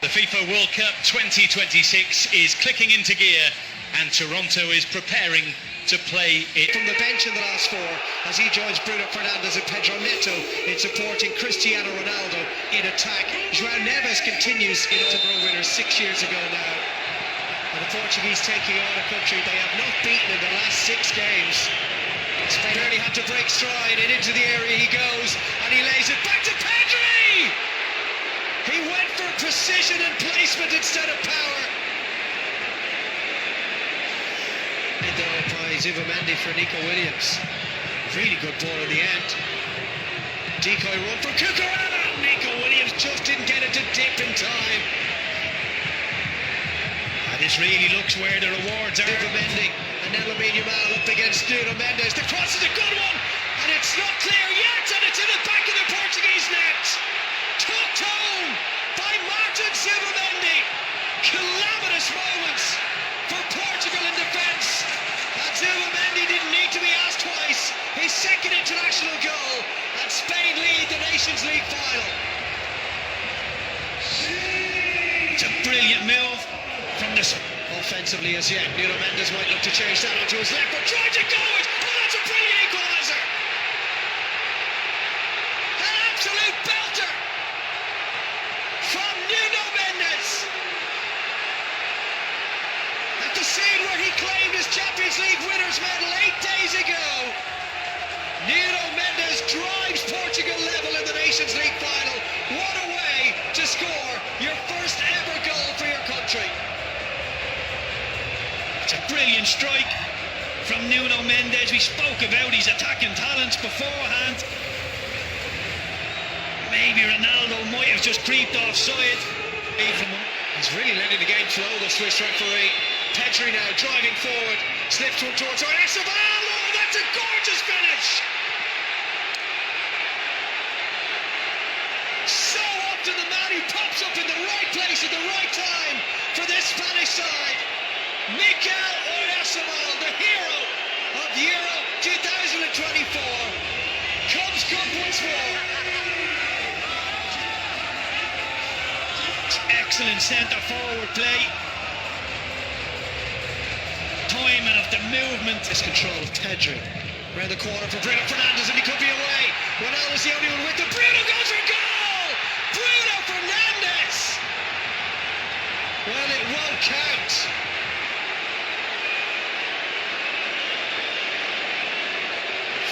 The FIFA World Cup 2026 is clicking into gear and Toronto is preparing to play it. From the bench in the last four as he joins Bruno Fernandes and Pedro Neto in supporting Christiana Ronaldo in attack. João Neves continues in all winners 6 years ago now. And the Portuguese taking on a country they have not beaten in the last 6 games. Spain only had to break stride and into the area he goes and he lays it back to Pedri! He went for precision and placement instead of power. Though by Zubamendi for Nico Williams. Really good ball in the end. Decoy run for Cucurella. Nico Williams just didn't get it to dip in time. And this really looks where the rewards are. Zubamendi and now Lamine Yamal up against Nuno Mendes. The cross is a good one and it's not clear yet and it's in the back of the Portuguese net. Tucked home by Martin Zubamendi. Calamitous moments for Portugal in defence. And Zubamendi didn't need to be asked twice. His second international goal and Spain lead the Nations League final. It's a brilliant move from this. Offensively as yet, Nuno Mendes might look to change that onto his left, but trying to go it. Oh, that's a brilliant equaliser. An absolute belter from Nuno Mendes. At the scene where he claimed his Champions League winners medal 8 days ago, Nuno Mendes drives Portugal level in the Nations League final. What a way to score your first ever goal for your country. It's a brilliant strike from Nuno Mendes. We spoke about his attacking talents beforehand. Maybe Ronaldo might have just creeped offside. He's really letting the game flow, the Swiss referee. Pedri now driving forward, slips one towards Oyarzabal. Oh, that's a gorgeous finish! So often the man who pops up in the right place at the right time for this Spanish side. Mikel Oyarzabal, the hero of Euro 2024, comes good once more. Excellent centre forward play. Timing of the movement. This control of Pedri. Around the corner for Bruno Fernandes and he could be away. Ronaldo's the only one with the Bruno goes for goal! Bruno Fernandes! Well, it won't count.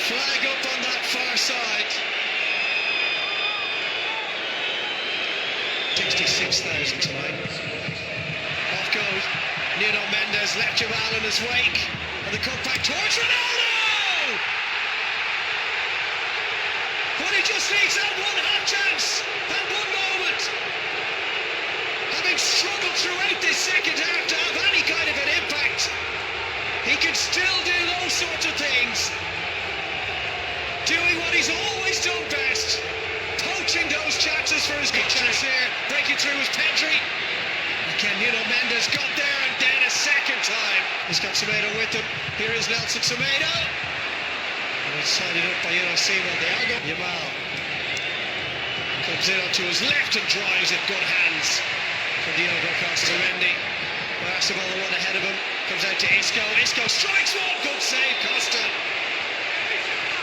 Flag up on that far side. 66,000 tonight. Off goes Nuno Mendes, left Jamal in his wake. And the cut back towards Ronaldo! But he just needs that one half chance and one moment. Having struggled throughout this second half to have any kind of an impact, he can still do those sorts of things. Doing what he's always done best, poaching those chances for his good chance here. Breaking through was Pedri. Again, Nuno Mendes got there and then a second time. He's got Semedo with him. Here is Nelson Semedo. And it's sided up by Simon Diago. Yamal comes in onto his left and drives it. Good hands from Diogo Costa. Mendy. Oyarzabal the one ahead of him. Comes out to Isco. Isco strikes one. Good save, Costa.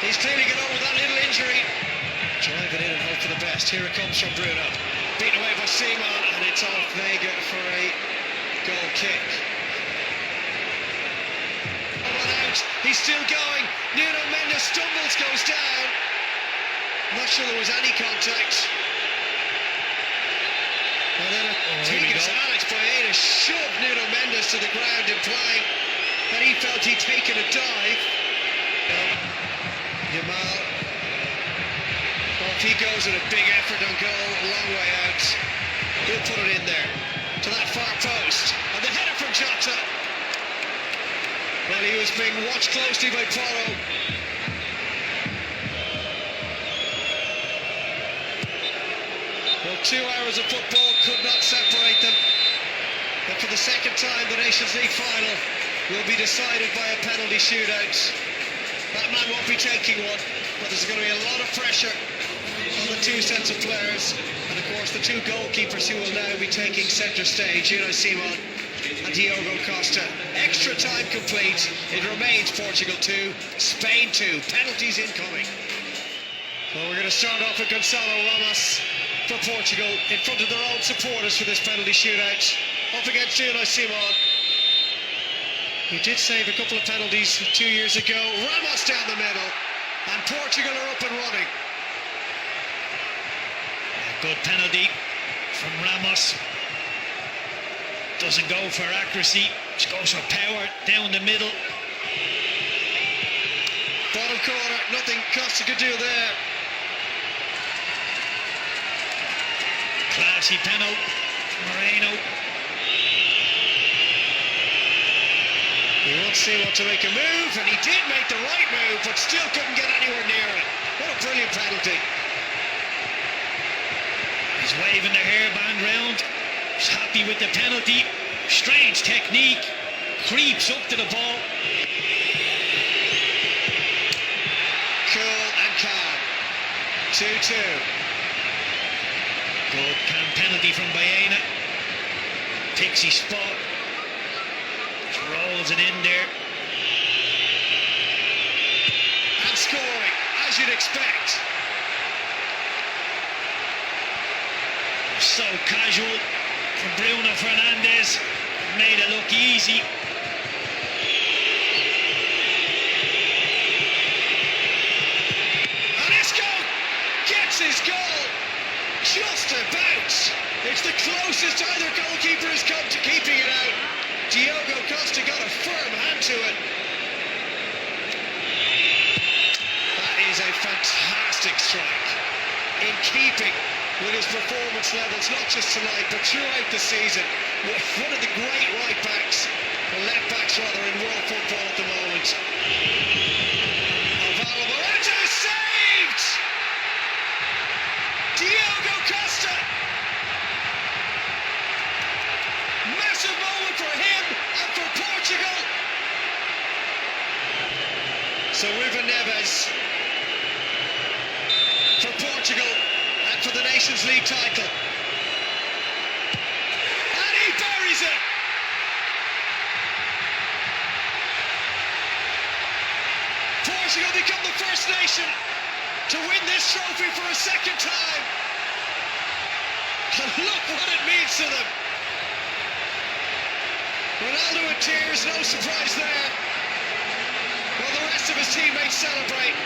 He's clearly got over that little injury. Drive it in and hope for the best. Here it comes from Bruno. Beaten away by Simon and it's off Vega for a goal kick. Out. He's still going. Nuno Mendes stumbles, goes down. I'm not sure there was any contact. And then Alex Baena shoved Nuno Mendes to the ground, implying that he felt he'd taken a dive. Yamal. Well, if he goes with a big effort on goal, a long way out, he'll put it in there to that far post. And the header from Jota. Well, he was being watched closely by Porro. Well, 2 hours of football could not separate them. But for the second time, the Nations League final will be decided by a penalty shootout. That man won't be taking one, but there's going to be a lot of pressure on the two sets of players, and of course the two goalkeepers who will now be taking centre stage, Simon and Diogo Costa. Extra time complete. It remains Portugal 2, Spain 2. Penalties incoming. Well, we're going to start off with Gonçalo Ramos for Portugal in front of their own supporters for this penalty shootout. Up against Simon. He did save a couple of penalties 2 years ago. Ramos down the middle, and Portugal are up and running. A good penalty from Ramos. Doesn't go for accuracy, just goes for power down the middle. Bottom corner, nothing Costa could do there. Classy penalty from Moreno. He wants Simon to make a move, and he did make the right move, but still couldn't get anywhere near it. What a brilliant penalty. He's waving the hairband round. He's happy with the penalty. Strange technique. Creeps up to the ball. Cool and calm. 2-2. Good calm penalty from Baena. Picks his spot. Rolls it in there. And scoring, as you'd expect. So casual from Bruno Fernandes. Made it look easy. And Isco gets his goal. Just about. It's the closest either goalkeeper has come to keeping it out. Diogo Costa got a firm hand to it. That is a fantastic strike. In keeping with his performance levels, not just tonight, but throughout the season. One of the great right-backs, or left-backs rather, in world football at the moment. Alvaro Morata saved! Diogo Costa! Massive moment for him and for Portugal. So Ruben Neves for Portugal and for the Nations League title. And he buries it. Portugal become the first nation to win this trophy for a second time. And look what it means to them. Ronaldo in tears, no surprise there. While the rest of his teammates celebrate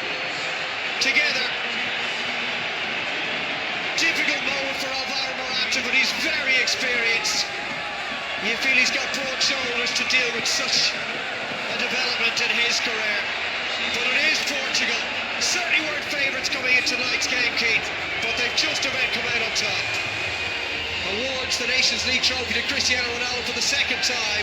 together. Difficult moment for Alvaro Morata, but he's very experienced. You feel he's got broad shoulders to deal with such a development in his career. But it is Portugal. Certainly weren't favourites coming into tonight's game, Keith, but they've just about come out on top. Awards the Nations League trophy to Christiana Ronaldo for the second time.